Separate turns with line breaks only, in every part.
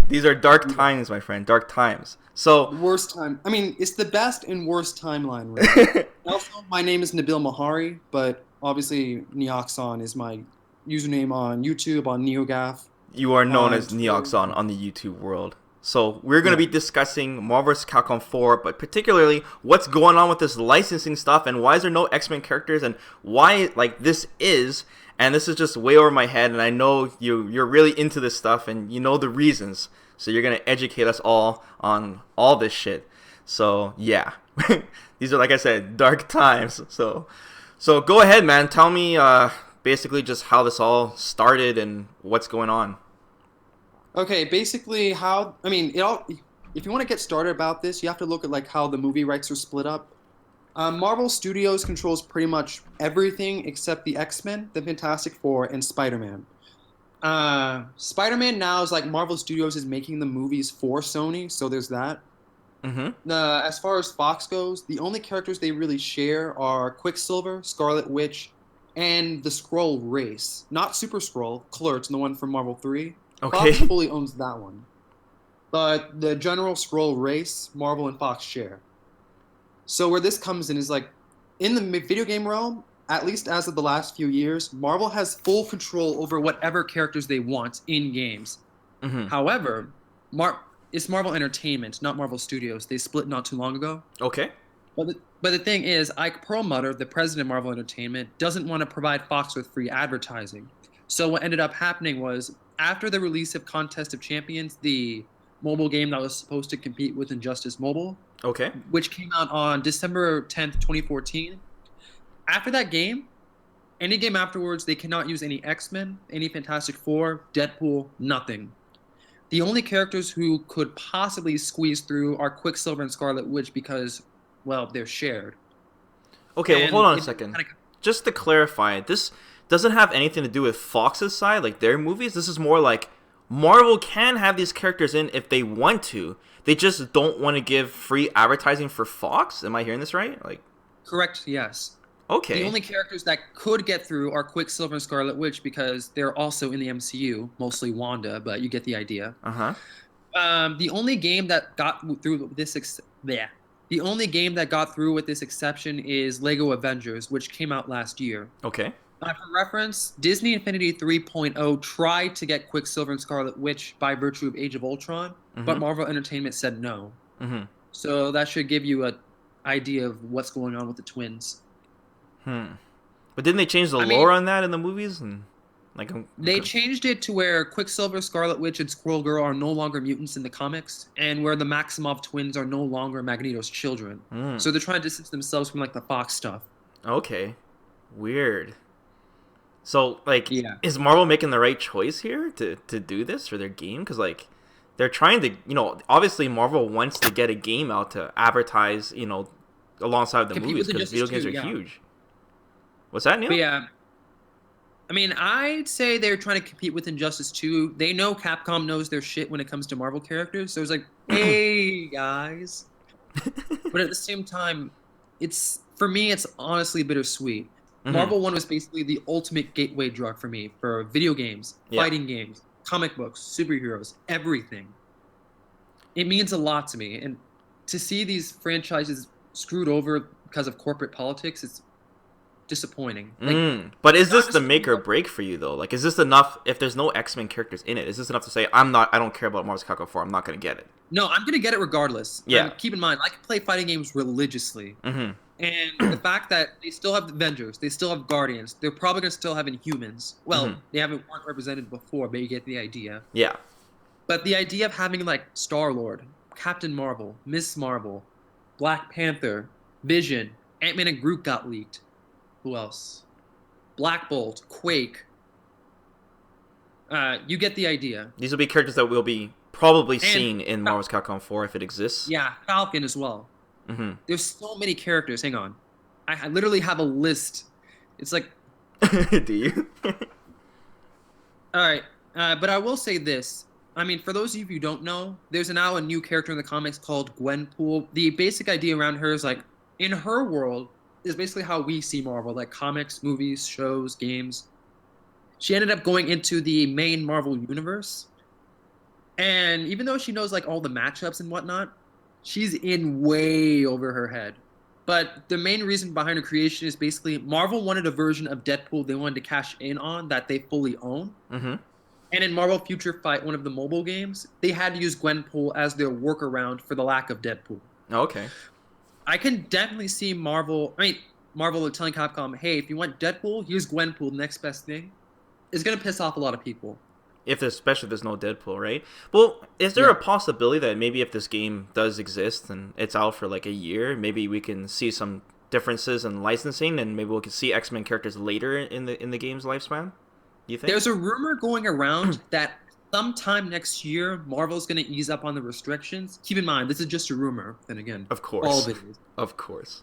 These are dark
Yeah.
times, my friend. Dark times. So,
The worst time. I mean, it's the best and worst timeline, really. Also, my name is Nabil Mahari, but obviously Neoxon is my username on YouTube, on NeoGAF,
you are known
on
as
Twitter.
Neoxon on the YouTube world. So we're going to
Yeah.
be discussing Marvel vs. Capcom 4, but particularly what's going on with this licensing stuff and why is there no X-Men characters and why like this is, and this is just way over my head, and I know you're really into this stuff and you know the reasons. So you're going to educate us all on all this shit. So yeah. These are, like I said, dark times. So go ahead, man. Tell me basically just how this all started and what's going on.
Okay, basically how I mean, it all if you want to get started about this, you have to look at like how the movie rights are split up. Marvel Studios controls pretty much everything except the X-Men, the Fantastic Four, and Spider-Man. Spider-Man now is like Marvel Studios is making the movies for Sony, so there's that.
Mm-hmm.
As far as Fox goes, the only characters they really share are Quicksilver, Scarlet Witch, and the Skrull race. Not Super Skrull, Kl'rt, the one from Marvel 3. Fox
Okay.
fully owns that one. But the general Skrull race, Marvel and Fox share. So where this comes in is like in the video game realm, at least as of the last few years, Marvel has full control over whatever characters they want in games.
Mm-hmm.
However, it's Marvel Entertainment, not Marvel Studios. They split not too long ago.
Okay.
But the thing is, Ike Perlmutter, the president of Marvel Entertainment, doesn't want to provide Fox with free advertising. So what ended up happening was after the release of Contest of Champions, the mobile game that was supposed to compete with Injustice Mobile,
Okay.
which came out on December 10th, 2014. After that game, any game afterwards, they cannot use any X-Men, any Fantastic Four, Deadpool, nothing. The only characters who could possibly squeeze through are Quicksilver and Scarlet Witch because, well, they're shared.
Okay. Well, hold
And
on a
it
second.
kind of
Just to clarify, this doesn't have anything to do with Fox's side, like their movies. This is more like Marvel can have these characters in if they want to. They just don't want to give free advertising for Fox. Am I hearing this right? Like,
correct, yes. The
okay.
only characters that could get through are Quicksilver and Scarlet Witch because they're also in the MCU, mostly Wanda, but you get the idea.
Uh huh.
The only game that got through this yeah. The only game that got through with this exception is Lego Avengers, which came out last year.
Okay.
For reference, Disney Infinity 3.0 tried to get Quicksilver and Scarlet Witch by virtue of Age of Ultron, but
Mm-hmm.
Marvel Entertainment said no.
Mm-hmm.
So that should give you an idea of what's going on with the twins.
Hmm. But didn't they change the
I
lore
mean,
on that in the movies? And like,
they changed it to where Quicksilver, Scarlet Witch, and Squirrel Girl are no longer mutants in the comics, and where the Maximoff twins are no longer Magneto's children.
mm,
So they're trying to distance themselves from like the Fox stuff.
okay, weird. So like,
Yeah.
is Marvel making the right choice here to do this for their game? Because like, they're trying to, obviously Marvel wants to get a game out to advertise, alongside the
Compete
movies
with
because
Injustice
video games
2,
are
yeah.
huge. What's that,
But
Neil?
yeah, I mean, I'd say they're trying to compete with Injustice 2. They know Capcom knows their shit when it comes to Marvel characters. So it's like, hey, guys. But at the same time, it's for me, it's honestly bittersweet.
Mm-hmm.
Marvel 1 was basically the ultimate gateway drug for me for video games,
Yeah.
fighting games, comic books, superheroes, everything. It means a lot to me. And to see these franchises screwed over because of corporate politics, it's disappointing. Like,
But is
not
this
just
the
the
make or
hero.
break for you though? Like, is this enough? If there's no X-Men characters in it, is this enough to say I don't care about Marvel's Capcom 4. I'm not gonna get it.
No, I'm gonna get it regardless.
Yeah.
Keep in mind, I can play fighting games religiously,
Mm-hmm.
and the fact that they still have Avengers, they still have Guardians, they're probably gonna still have Inhumans.
Mm-hmm.
Well, they haven't weren't represented before, but you get the idea.
Yeah.
But the idea of having like Star Lord, Captain Marvel, Miss Marvel, Black Panther, Vision, Ant-Man and Groot got leaked. Who else? Black Bolt, Quake. You get the idea.
These will be characters that will be probably
And
seen in Marvel's Capcom 4 if it exists.
yeah, Falcon as well.
Mm-hmm.
There's so many characters. Hang on. I literally have a list. It's like,
Do you?
all right. But I will say this. I mean, for those of you who don't know, there's now a new character in the comics called Gwenpool. The basic idea around her is like, in her world, is basically how we see Marvel, like comics, movies, shows, games. She ended up going into the main Marvel universe. And even though she knows like all the matchups and whatnot, she's in way over her head. But the main reason behind her creation is basically Marvel wanted a version of Deadpool they wanted to cash in on that they fully own.
Mm-hmm.
And in Marvel Future Fight, one of the mobile games, they had to use Gwenpool as their workaround for the lack of Deadpool.
Okay.
I can definitely see Marvel telling Capcom, hey, if you want Deadpool, here's Gwenpool, the next best thing. It's going to piss off a lot of people.
Especially if there's no Deadpool, right? Well, is there a possibility that maybe if this game does exist and it's out for like a year, maybe we can see some differences in licensing, and maybe we can see X-Men characters later in the game's lifespan? Do you think?
There's a rumor going around that sometime next year, Marvel's going to ease up on the restrictions. Keep in mind, this is just a rumor. Then again,
of course,
all of it is.
Of course.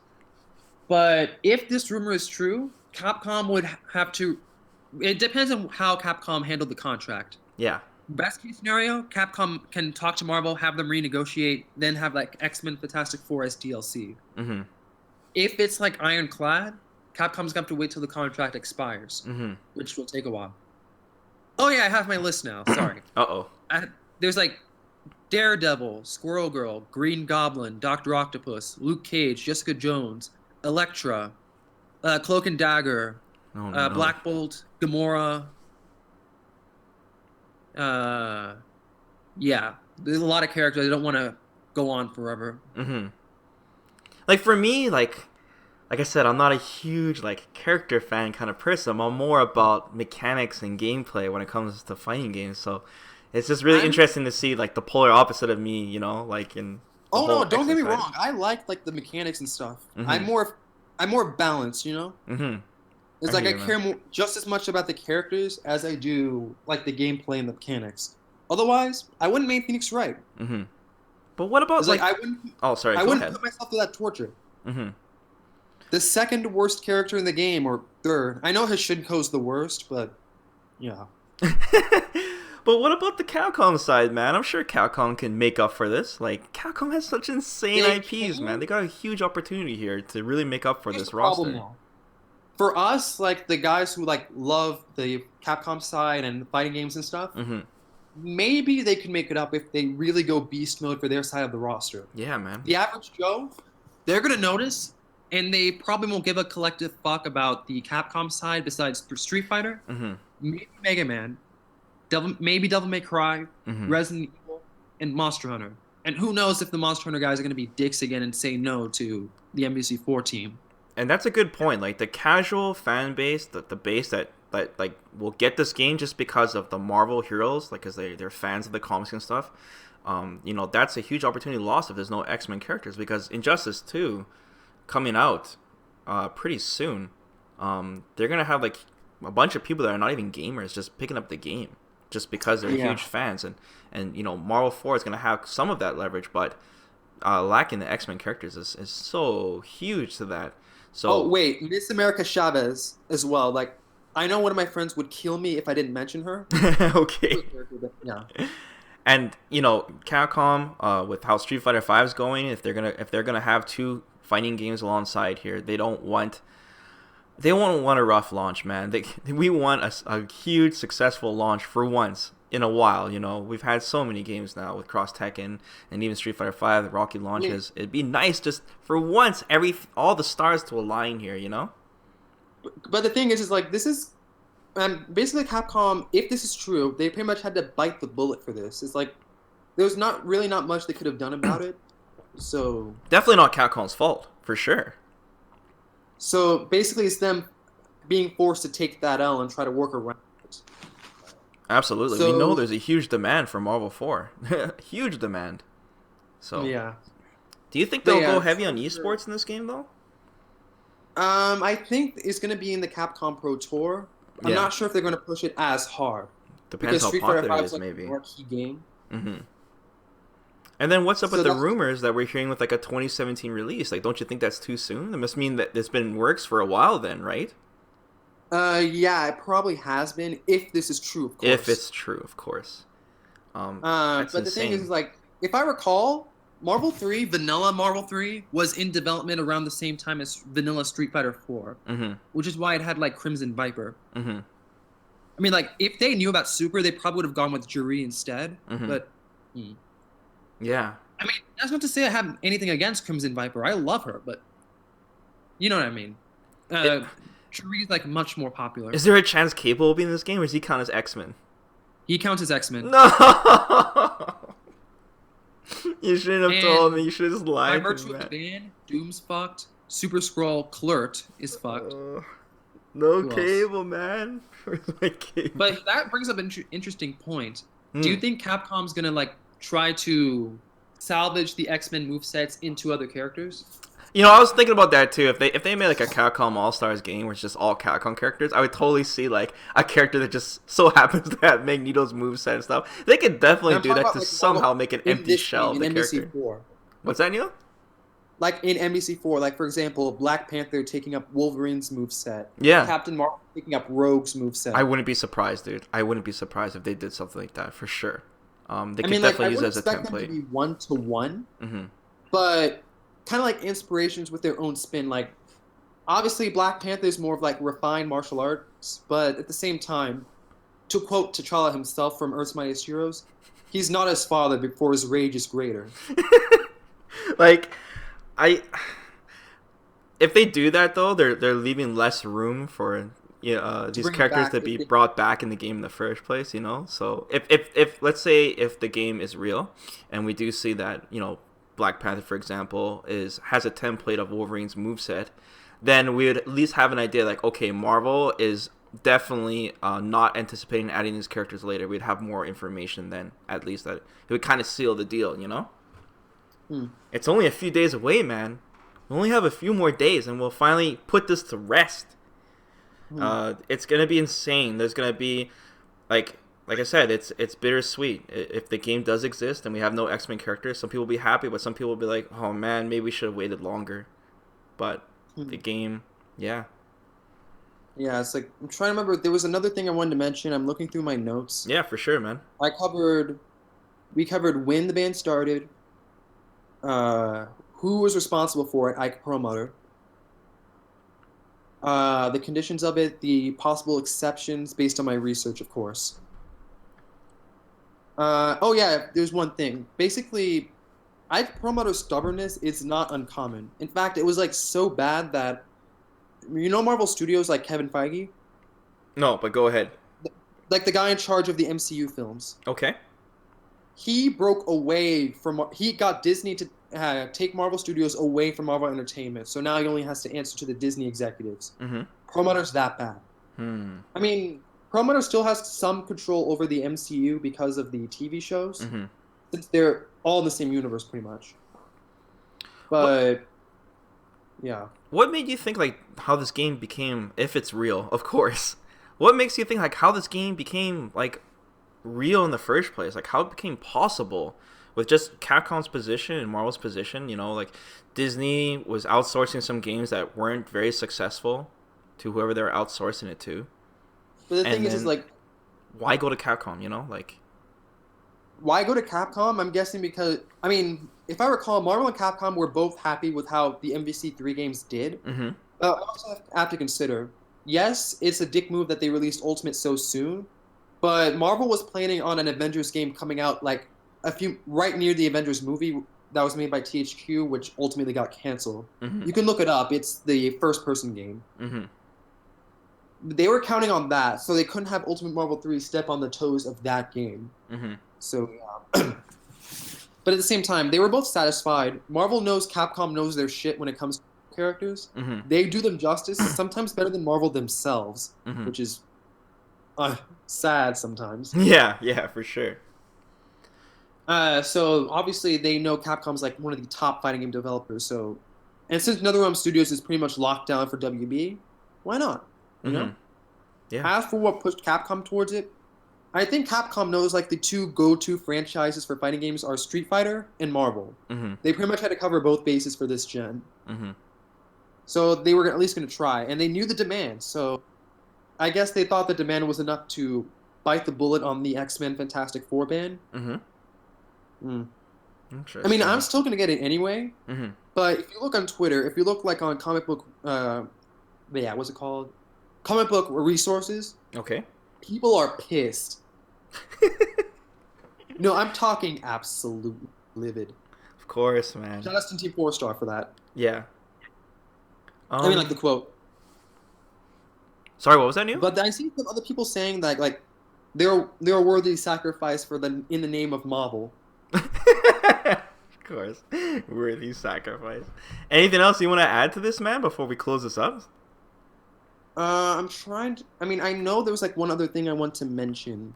But if this rumor is true, Capcom would have to. It depends on how Capcom handled the contract.
Yeah.
Best case scenario, Capcom can talk to Marvel, have them renegotiate, then have like X-Men Fantastic Four as DLC.
Mm-hmm.
If it's like Ironclad, Capcom's going to have to wait till the contract expires,
Mm-hmm.
which will take a while. Oh yeah, I have my list now. Sorry.
Uh-oh.
There's like Daredevil, Squirrel Girl, Green Goblin, Dr. Octopus, Luke Cage, Jessica Jones, Elektra, Cloak and Dagger,
Oh, no.
Black Bolt, Gamora. Yeah, there's a lot of characters. I don't want to go on forever.
Mm-hmm. Like for me, like I said, I'm not a huge like character fan kind of person. I'm more about mechanics and gameplay when it comes to fighting games. So it's just really interesting to see like the polar opposite of me, you know, like in.
Oh no! Don't get me wrong. I like the mechanics and stuff.
Mm-hmm.
I'm more balanced, you know.
Mm-hmm.
It's like I care more, just as much about the characters as I do like the gameplay and the mechanics. Otherwise, I wouldn't make Phoenix right.
Mm-hmm. But what about
like I wouldn't?
Oh, sorry.
I
go
wouldn't
ahead.
put myself through that torture.
Mm-hmm.
The second worst character in the game, or third. I know Hashinko's the worst, but yeah.
But what about the Capcom side, man? I'm sure Capcom can make up for this. Like, Capcom has such insane IPs, man. They got a huge opportunity here to really make up for this roster.
For us, like the guys who like love the Capcom side and fighting games and stuff, maybe they can make it up if they really go beast mode for their side of the roster.
Yeah, man.
The average Joe, they're gonna notice, and they probably won't give a collective fuck about the Capcom side besides Street Fighter, maybe Mega Man, maybe Devil May Cry, Resident Evil, and Monster Hunter. And who knows if the Monster Hunter guys are gonna be dicks again and say no to the MVC4 team.
And that's a good point. Like the casual fan base, the base that like will get this game just because of the Marvel heroes, like because they're fans of the comics and stuff. You know, that's a huge opportunity lost if there's no X-Men characters, because Injustice 2 coming out pretty soon. They're gonna have like a bunch of people that are not even gamers just picking up the game just because they're huge fans, and you know, Marvel 4 is gonna have some of that leverage, but lacking the X-Men characters is so huge to that. So,
oh wait, Miss America Chavez as well. Like, I know one of my friends would kill me if I didn't mention her.
Okay.
Yeah.
And you know, Capcom, with how Street Fighter V is going, if they're gonna have two fighting games alongside here, they won't want a rough launch, man. We want a huge successful launch for once in a while. You know, we've had so many games now with Cross Tekken and even Street Fighter V, the Rocky launches. Yeah. It'd be nice just for once, all the stars to align here, you know.
But the thing is like this is, basically Capcom. If this is true, they pretty much had to bite the bullet for this. It's like there's not much they could have done about it. So
definitely not Capcom's fault for sure.
So basically, it's them being forced to take that L and try to work around it.
Absolutely. So, we know there's a huge demand for Marvel 4. Huge demand. So
yeah.
Do you think they'll go heavy on esports in this game, though?
I think it's going to be in the Capcom Pro Tour. I'm not sure if they're going to push it as hard.
Depends how popular it is, maybe.
More key game.
And then what's up with the rumors that we're hearing with like a 2017 release? Like, don't you think that's too soon? That must mean that it's been in works for a while then, right?
Yeah, it probably has been, if this is true, of course.
If it's true, of course.
But the thing is, like, if I recall, Vanilla Marvel 3, was in development around the same time as Vanilla Street Fighter 4, which is why it had, like, Crimson Viper. I mean, like, if they knew about Super, they probably would have gone with Juri instead, but Hmm.
Yeah.
I mean, that's not to say I have anything against Crimson Viper. I love her, but you know what I mean.
It,
Uh, Shuri's like much more popular.
is there a chance Cable will be in this game, or does he count as X-Men?
He counts as X-Men.
No! You shouldn't have told me.
And
You should have just
by
lied to
virtue
me,
of the
man.
ban, Doom's fucked. Super Skrull Clert is fucked.
No
Who else?
Cable, man. Where's my Cable?
But that brings up an interesting point. Do
Hmm.
you think Capcom's gonna like try to salvage the X-Men movesets into other characters?
You know, I was thinking about that too. If they made like a Capcom All Stars game where it's just all Capcom characters, I would totally see like a character that just so happens to have Magneto's moveset and stuff. They could definitely
And I'm
do
talking
that
about
to
like
somehow
Marvel
make an
in
empty
this
shell of
game,
the
in
character.
MBC4.
What's that, Neil?
Like in MBC4, like for example, Black Panther taking up Wolverine's moveset,
Yeah.
Captain Marvel taking up Rogue's
I
moveset.
wouldn't be surprised, dude. I wouldn't be surprised if they did something like that for sure. They
I
could
mean, like I
definitely use it
wouldn't
as a
expect them to
template.
be one to one,
Hmm.
but kind of like inspirations with their own spin. Like obviously, Black Panther is more of like refined martial arts, but at the same time, to quote T'Challa himself from Earth's Mightiest Heroes, he's not his father before his rage is greater.
Like, I if they do that though, they're leaving less room for
To
these
bring him
characters
back,
to be brought back in the game in the first place. So if let's say if the game is real and we do see that Black Panther, for example, has a template of Wolverine's moveset, then we would at least have an idea like, okay, Marvel is definitely not anticipating adding these characters later. We'd have more information then, at least, that it would kind of seal the deal.
Hmm.
It's only a few days away, man. We only have a few more days, and we'll finally put this to rest.
Hmm.
It's gonna be insane. There's gonna be, like I said, it's bittersweet. If the game does exist and we have no X-Men characters, some people will be happy, but some people will be like, oh man, maybe we should have waited longer. But the game, yeah.
Yeah, it's like I'm trying to remember. There was another thing I wanted to mention. I'm looking through my notes.
Yeah, for sure, man.
We covered when the band started, who was responsible for it, Ike Perlmutter, the conditions of it, the possible exceptions based on my research, of course. Oh yeah, there's one thing. Basically, Ike Perlmutter's stubbornness is not uncommon. In fact, it was like so bad that Marvel Studios like Kevin Feige,
No, but go ahead.
like the guy in charge of the MCU films.
Okay.
He broke away from he got Disney to take Marvel Studios away from Marvel Entertainment. So now he only has to answer to the Disney executives.
Mm-hmm.
Perlmutter's that bad. I mean, Perlmutter still has some control over the MCU because of the TV shows,
Mm-hmm.
since they're all in the same universe pretty much.
What,
But yeah,
what made you think like how this game became, if it's real, of course. What makes you think like how this game became like real in the first place? Like how it became possible with just Capcom's position and Marvel's position. Like Disney was outsourcing some games that weren't very successful to whoever they were outsourcing it to.
but the
And
thing is
then
like,
why go to Capcom? Like.
why go to Capcom? I'm guessing because I mean, if I recall, Marvel and Capcom were both happy with how the MVC3 games did.
Mm-hmm.
I also have to consider, yes, it's a dick move that they released Ultimate so soon, but Marvel was planning on an Avengers game coming out like right near the Avengers movie that was made by THQ, which ultimately got canceled.
Mm-hmm.
You can look it up. It's the first-person game.
Mm-hmm.
They were counting on that, so they couldn't have Ultimate Marvel 3 step on the toes of that game.
Mm-hmm.
So, yeah. But at the same time, they were both satisfied. Marvel knows Capcom knows their shit when it comes to characters.
Mm-hmm.
They do them justice, sometimes better than Marvel themselves,
Mm-hmm.
which is sad sometimes.
Yeah, for sure.
So obviously they know Capcom's like one of the top fighting game developers. So, and since NetherRealm Studios is pretty much locked down for WB, why not? You know.
Yeah.
As for what pushed Capcom towards it, I think Capcom knows like the two go-to franchises for fighting games are Street Fighter and Marvel.
Mm-hmm.
They pretty much had to cover both bases for this gen.
Mm-hmm.
So they were at least going to try, and they knew the demand. So I guess they thought the demand was enough to bite the bullet on the X-Men Fantastic Four ban.
Mm-hmm.
Mm.
Interesting.
I mean, I'm still going to get it anyway.
Mm-hmm.
But if you look on Twitter, if you look like on comic book, what's it called? Comic book resources.
Okay.
People are pissed. No, I'm talking absolute livid.
Of course, man.
Justin T. 4-star for that.
Yeah.
I mean, like the quote.
Sorry, what was that, Neil?
But I see some other people saying that like they're a worthy sacrifice for the in the name of Marvel.
Of course, worthy sacrifice. Anything else you want to add to this, man, before we close this up?
I'm trying to. I mean, I know there was like one other thing I want to mention.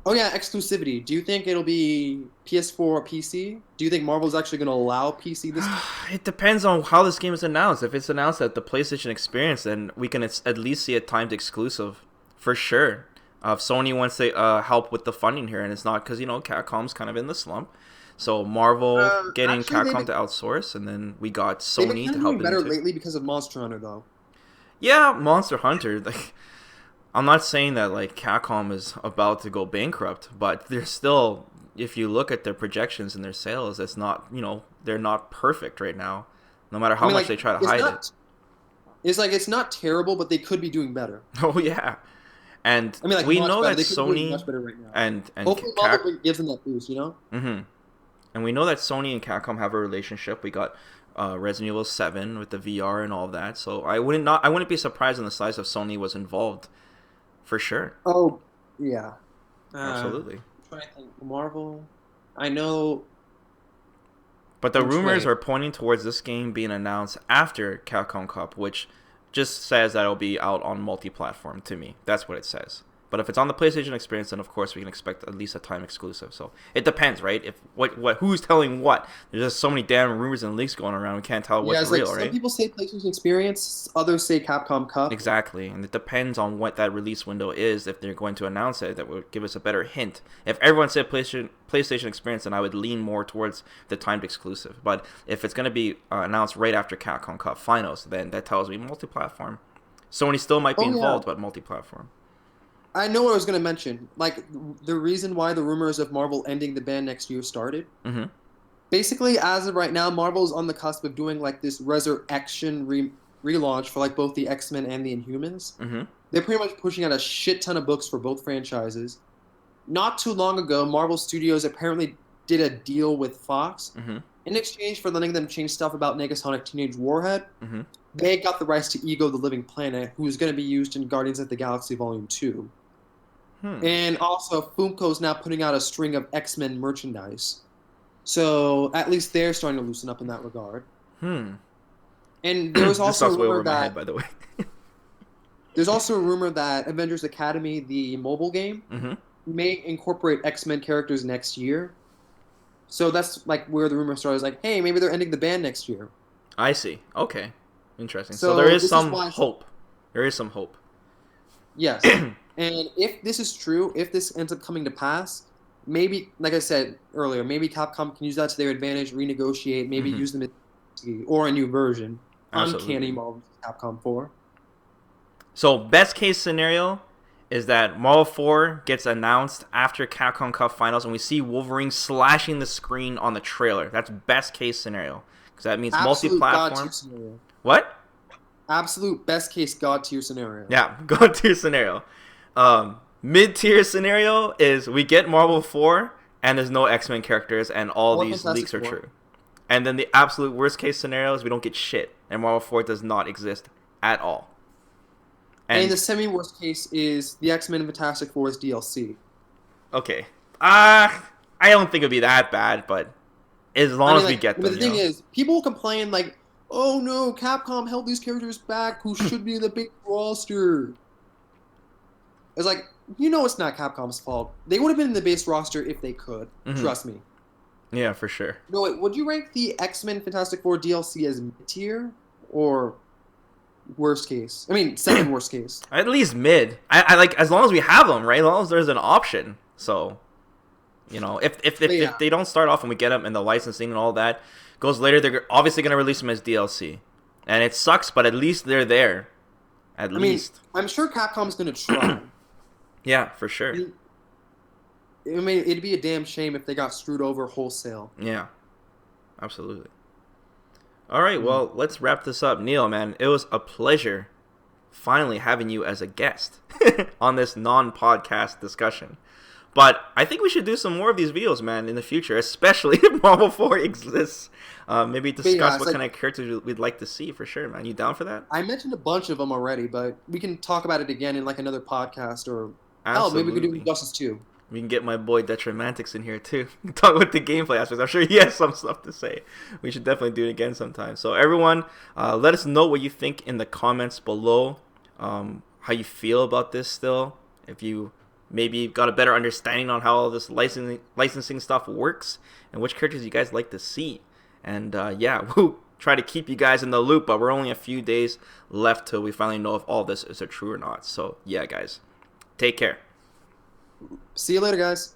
Oh yeah, exclusivity. Do you think it'll be PS4 or PC? Do you think Marvel's actually going to allow PC this time?
It depends on how this game is announced. If it's announced at the PlayStation Experience, then we can at least see a timed exclusive for sure. If Sony wants to help with the funding here, and it's not because Capcom's kind of in the slump, so Marvel getting Capcom to outsource, and then we got Sony to help.
They've been better lately because of Monster Hunter, though.
Yeah, Monster Hunter. Like, I'm not saying that like Capcom is about to go bankrupt, but they're still. If you look at their projections and their sales, it's not. They're not perfect right now. No matter how much they try to hide it.
It's like it's not terrible, but they could be doing better.
Oh yeah. And
I mean, like,
we know
better.
that Sony
much better right now.
and
hopefully Marvel gives them that boost,
Mm-hmm. And we know that Sony and Capcom have a relationship. We got Resident Evil 7 with the VR and all of that. So I wouldn't be surprised in the size if Sony was involved, for sure.
Oh yeah,
absolutely.
I'm trying to think. Marvel, I know.
But the rumors are pointing towards this game being announced after Capcom Cup, which just says that it'll be out on multi-platform to me. That's what it says. But if it's on the PlayStation Experience, then of course we can expect at least a time exclusive. So it depends, right? If who's telling what? There's just so many damn rumors and leaks going around. We can't tell what's real, right?
Some people say PlayStation Experience, others say Capcom Cup.
Exactly, and it depends on what that release window is. If they're going to announce it, that would give us a better hint. If everyone said PlayStation Experience, then I would lean more towards the timed exclusive. But if it's going to be announced right after Capcom Cup Finals, then that tells me multi-platform. Sony still might be involved, but multi-platform.
I know what I was going to mention. Like, the reason why the rumors of Marvel ending the ban next year started.
Mm-hmm.
Basically, as of right now, Marvel's on the cusp of doing, like, this Resurrection relaunch for, like, both the X-Men and the Inhumans.
Mm-hmm.
They're pretty much pushing out a shit ton of books for both franchises. Not too long ago, Marvel Studios apparently did a deal with Fox.
Mm-hmm.
In exchange for letting them change stuff about Negasonic Teenage Warhead,
mm-hmm.
they got the rights to Ego the Living Planet, who's going to be used in Guardians of the Galaxy Volume 2. And also, Funko's now putting out a string of X-Men merchandise. So, at least they're starting to loosen up in that regard. And there was also a rumor that...
head, by the way.
There's also a rumor that Avengers Academy, the mobile game, may incorporate X-Men characters next year. So that's like where the rumor started. Like, hey, maybe they're ending the ban next year.
I see. Okay. Interesting. So there is some hope. There is some hope.
Yes. And if this is true, if this ends up coming to pass, maybe, like I said earlier, maybe Capcom can use that to their advantage, renegotiate, maybe use them or a new version.
Absolutely.
Uncanny Marvel Capcom 4.
So best case scenario is that Marvel 4 gets announced after Capcom Cup Finals, and we see Wolverine slashing the screen on the trailer. That's best case scenario, because that means multi-platform. What?
Absolute best case god tier scenario.
Yeah, god tier scenario. Mid-tier scenario is we get Marvel 4 and there's no X-Men characters and all these leaks are true. And then the absolute worst case scenario is we don't get shit and Marvel 4 does not exist at all.
And the semi-worst case is the X-Men and Fantastic Four's DLC.
Okay. I don't think it'd be that bad, but as long as we get them.
But the thing is, people complain like, oh no, Capcom held these characters back who should be in the big roster. It's like, it's not Capcom's fault. They would have been in the base roster if they could. Trust me.
Yeah, for sure.
No, wait, would you rank the X-Men Fantastic Four DLC as mid-tier or worst case? I mean, second worst case.
At least mid. I like, as long as we have them, right? As long as there's an option. So, if they don't start off and we get them and the licensing and all that goes later, they're obviously going to release them as DLC. And it sucks, but at least they're there. At least.
I'm sure Capcom's going to try.
Yeah, for sure.
I mean, it'd be a damn shame if they got screwed over wholesale.
Yeah, absolutely. All right, well, let's wrap this up. Neil, man, it was a pleasure finally having you as a guest on this non-podcast discussion. But I think we should do some more of these videos, man, in the future, especially if Marvel 4 exists. Maybe discuss what kind of characters we'd like to see for sure, man. You down for that?
I mentioned a bunch of them already, but we can talk about it again in like another podcast, or
Absolutely.
maybe we could do Injustice 2.
We can get my boy Detrimantics in here too. Talk about the gameplay aspects. I'm sure he has some stuff to say. We should definitely do it again sometime. So everyone, let us know what you think in the comments below. How you feel about this still. If you maybe got a better understanding on how all this licensing stuff works and which characters you guys like to see. And yeah, we'll try to keep you guys in the loop, but we're only a few days left till we finally know if all this is true or not. So yeah, guys, take care.
See you later, guys.